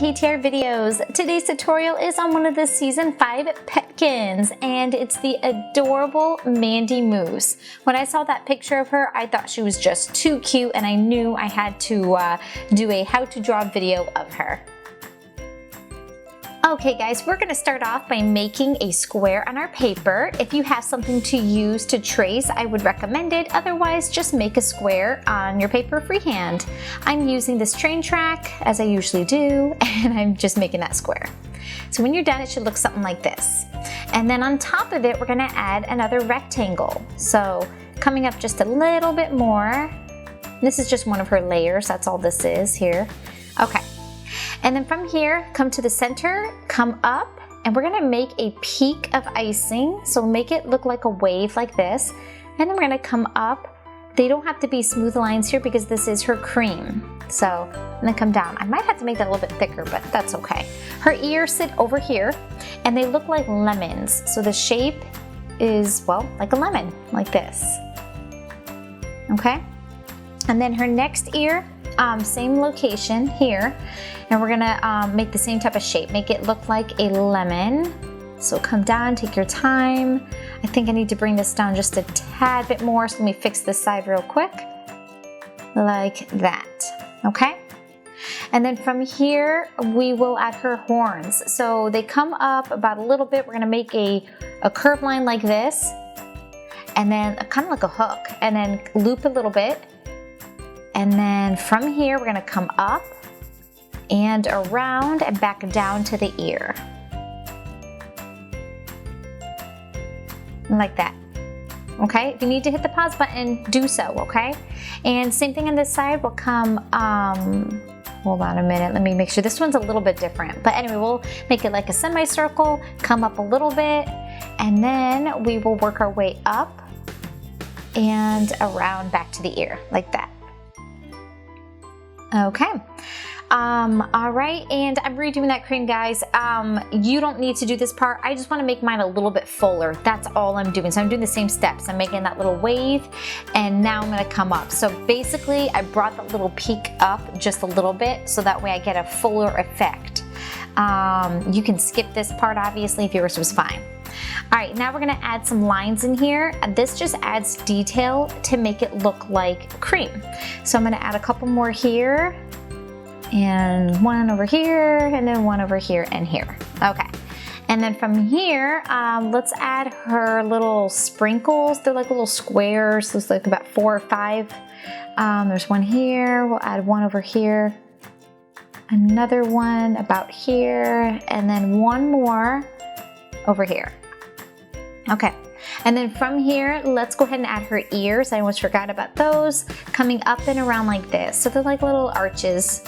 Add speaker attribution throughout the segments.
Speaker 1: KTR videos. Today's tutorial is on one of the season 5 Petkins, and it's the adorable Mandy Mousse. When I saw that picture of her, I thought she was just too cute, and I knew I had to do a how to draw video of her. Okay guys, we're going to start off by making a square on our paper. If you have something to use to trace, I would recommend it. Otherwise, just make a square on your paper freehand. I'm using this train track, as I usually do, and I'm just making that square. So when you're done, it should look something like this. And then on top of it, we're going to add another rectangle. So coming up just a little bit more. This is just one of her layers, that's all this is here. Okay. And then from here, come to the center, come up, and we're gonna make a peak of icing. So make it look like a wave like this. And then we're gonna come up. They don't have to be smooth lines here because this is her cream. So, and then come down. I might have to make that a little bit thicker, but that's okay. Her ears sit over here, and they look like lemons. So the shape is, well, like a lemon, like this. Okay? And then her next ear, same location here, and we're gonna make the same type of shape, make it look like a lemon. So come down, take your time. I think I need to bring this down just a tad bit more, so let me fix this side real quick, like that, okay? And then from here, we will add her horns. So they come up about a little bit. We're gonna make a curved line like this, and then kind of like a hook, and then loop a little bit. And then from here, we're gonna come up and around and back down to the ear. Like that, okay? If you need to hit the pause button, do so, okay? And same thing on this side, we'll come, hold on a minute, let me make sure this one's a little bit different. But anyway, we'll make it like a semicircle, come up a little bit, and then we will work our way up and around back to the ear, like that. Okay, all right, and I'm redoing that cream, guys. You don't need to do this part. I just want to make mine a little bit fuller. That's all I'm doing. So I'm doing the same steps. I'm making that little wave, and now I'm going to come up. So basically, I brought that little peak up just a little bit, so that way I get a fuller effect. You can skip this part, obviously, if yours was fine. All right, now we're gonna add some lines in here, and this just adds detail to make it look like cream. So I'm gonna add a couple more here, and one over here, and then one over here and here. Okay, and then from here, let's add her little sprinkles. They're like little squares. There's like about 4 or 5. There's one here, we'll add one over here, another one about here, and then one more over here. Okay, and then from here, let's go ahead and add her ears. I almost forgot about those. Coming up and around like this. So they're like little arches,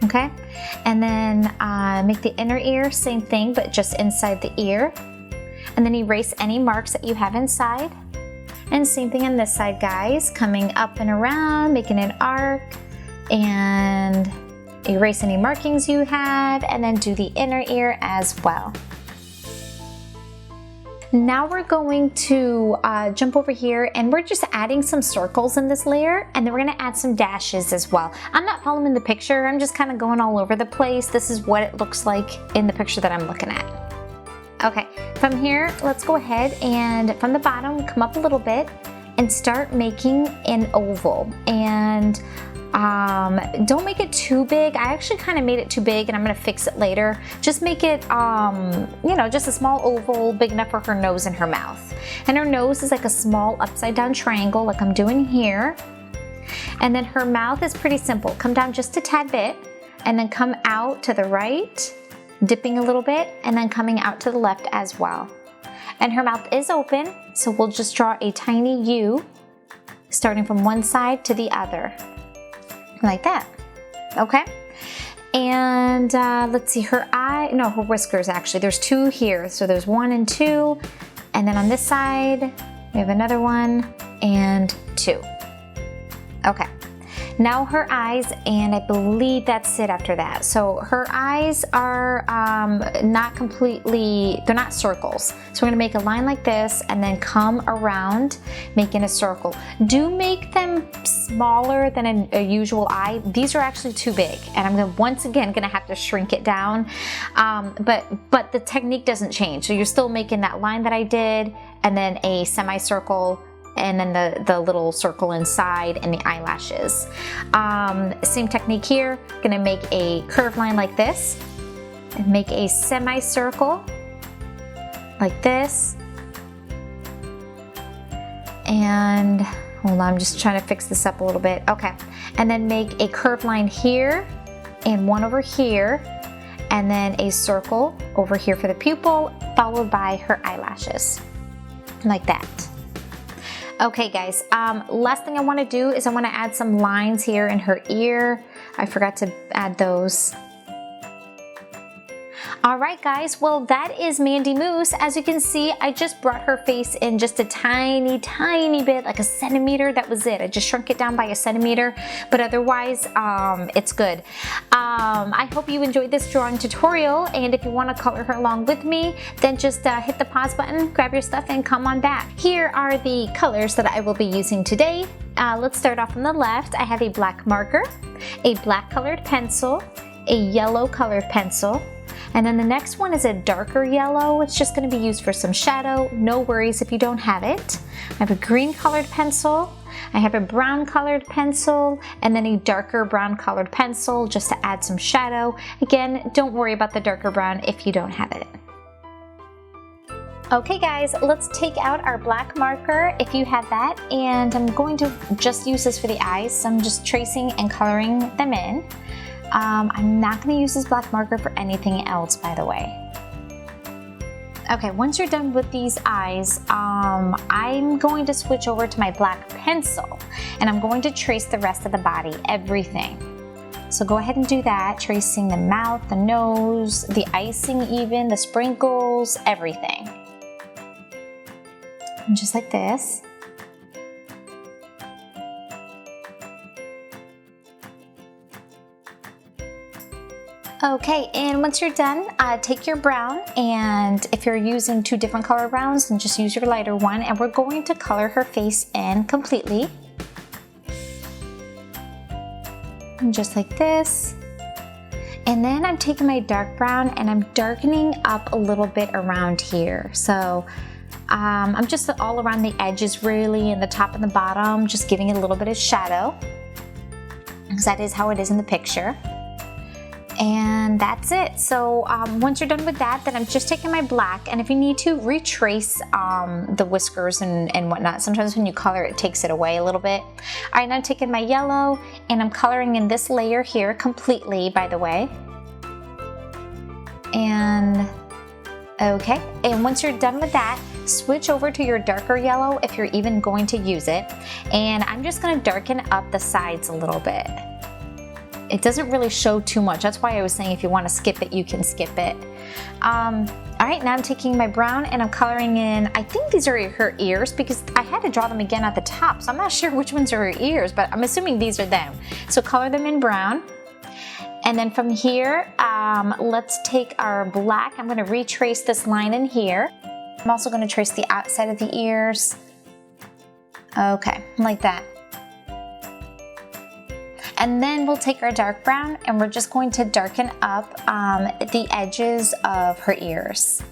Speaker 1: okay? And then make the inner ear, same thing, but just inside the ear. And then erase any marks that you have inside. And same thing on this side, guys. Coming up and around, making an arc, and erase any markings you have, and then do the inner ear as well. Now we're going to jump over here, and we're just adding some circles in this layer, and then we're gonna add some dashes as well. I'm not following the picture, I'm just kind of going all over the place. This is what it looks like in the picture that I'm looking at. Okay, from here, let's go ahead and from the bottom, come up a little bit and start making an oval. And don't make it too big. I actually kind of made it too big, and I'm gonna fix it later. Just make it, you know, just a small oval, big enough for her nose and her mouth. And her nose is like a small upside down triangle, like I'm doing here. And then her mouth is pretty simple. Come down just a tad bit, and then come out to the right, dipping a little bit, and then coming out to the left as well. And her mouth is open, so we'll just draw a tiny U, starting from one side to the other. Like that, okay? And let's see, her whiskers actually. There's 2 here, so there's 1 and 2, and then on this side, we have another 1 and 2. Okay, Now her eyes, and I believe that's it after that. So her eyes are not completely, they're not circles. So we're gonna make a line like this and then come around making a circle. Do make them smaller than a usual eye. These are actually too big, and I'm gonna, once again, gonna have to shrink it down. But the technique doesn't change. So you're still making that line that I did, and then a semicircle, and then the little circle inside, and the eyelashes. Same technique here. Gonna make a curved line like this, and make a semicircle like this. And hold on, I'm just trying to fix this up a little bit. Okay, and then make a curved line here, and one over here, and then a circle over here for the pupil, followed by her eyelashes, like that. Okay guys, last thing I want to do is I want to add some lines here in her ear. I forgot to add those. Alright guys, well that is Mandy Mousse. As you can see, I just brought her face in just a tiny bit, like a centimeter. That was it. I just shrunk it down by a centimeter, but otherwise it's good. I hope you enjoyed this drawing tutorial, and if you want to color her along with me, then just hit the pause button, grab your stuff, and come on back. Here are the colors that I will be using today. Let's start off on the left. I have a black marker, a black colored pencil, a yellow colored pencil, and then the next one is a darker yellow. It's just going to be used for some shadow. No worries if you don't have it. I have a green colored pencil. I have a brown colored pencil, and then a darker brown colored pencil just to add some shadow. Again, don't worry about the darker brown if you don't have it. Okay guys, let's take out our black marker if you have that, and I'm going to just use this for the eyes. So I'm just tracing and coloring them in. I'm not going to use this black marker for anything else, by the way. Okay, once you're done with these eyes, I'm going to switch over to my black pencil, and I'm going to trace the rest of the body, everything. So go ahead and do that, tracing the mouth, the nose, the icing even, the sprinkles, everything. And just like this. Okay, and once you're done, take your brown, and if you're using two different color browns, then just use your lighter one, and we're going to color her face in completely. And just like this. And then I'm taking my dark brown and I'm darkening up a little bit around here. So I'm just all around the edges really, and the top and the bottom, just giving it a little bit of shadow, because that is how it is in the picture. And that's it. So once you're done with that, then I'm just taking my black, and if you need to, retrace the whiskers and whatnot. Sometimes when you color, it takes it away a little bit. All right, now I'm taking my yellow, and I'm coloring in this layer here completely, by the way. And okay, and once you're done with that, switch over to your darker yellow if you're even going to use it. And I'm just gonna darken up the sides a little bit. It doesn't really show too much. That's why I was saying if you want to skip it, you can skip it. All right, now I'm taking my brown and I'm coloring in, I think these are her ears, because I had to draw them again at the top, so I'm not sure which ones are her ears, but I'm assuming these are them. So color them in brown. And then from here, let's take our black. I'm going to retrace this line in here. I'm also going to trace the outside of the ears. Okay, like that. And then we'll take our dark brown and we're just going to darken up the edges of her ears.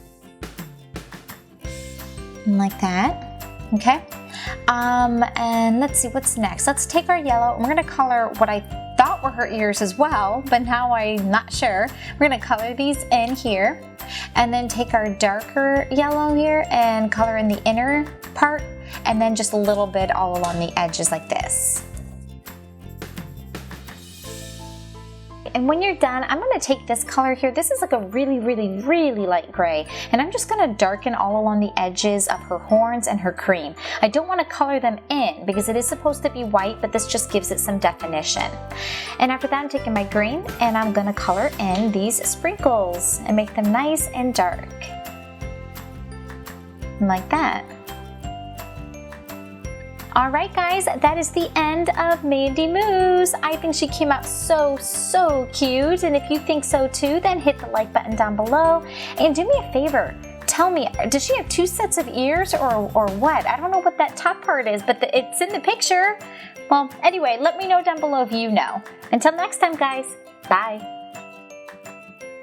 Speaker 1: Like that, okay? And let's see what's next. Let's take our yellow and we're gonna color what I thought were her ears as well, but now I'm not sure. We're gonna color these in here and then take our darker yellow here and color in the inner part, and then just a little bit all along the edges like this. And when you're done, I'm going to take this color here. This is like a really light gray, and I'm just going to darken all along the edges of her horns and her cream. I don't want to color them in because it is supposed to be white, but this just gives it some definition. And after that, I'm taking my green and I'm going to color in these sprinkles and make them nice and dark. Like that. Alright guys, that is the end of Mandy Mousse. I think she came out so cute, and if you think so too, then hit the like button down below. And do me a favor, tell me, does she have 2 sets of ears or what? I don't know what that top part is, but it's in the picture. Well, anyway, let me know down below if you know. Until next time guys, bye.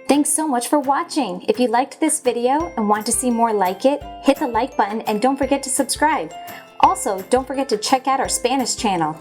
Speaker 1: Thanks so much for watching. If you liked this video and want to see more like it, hit the like button and don't forget to subscribe. Also, don't forget to check out our Spanish channel.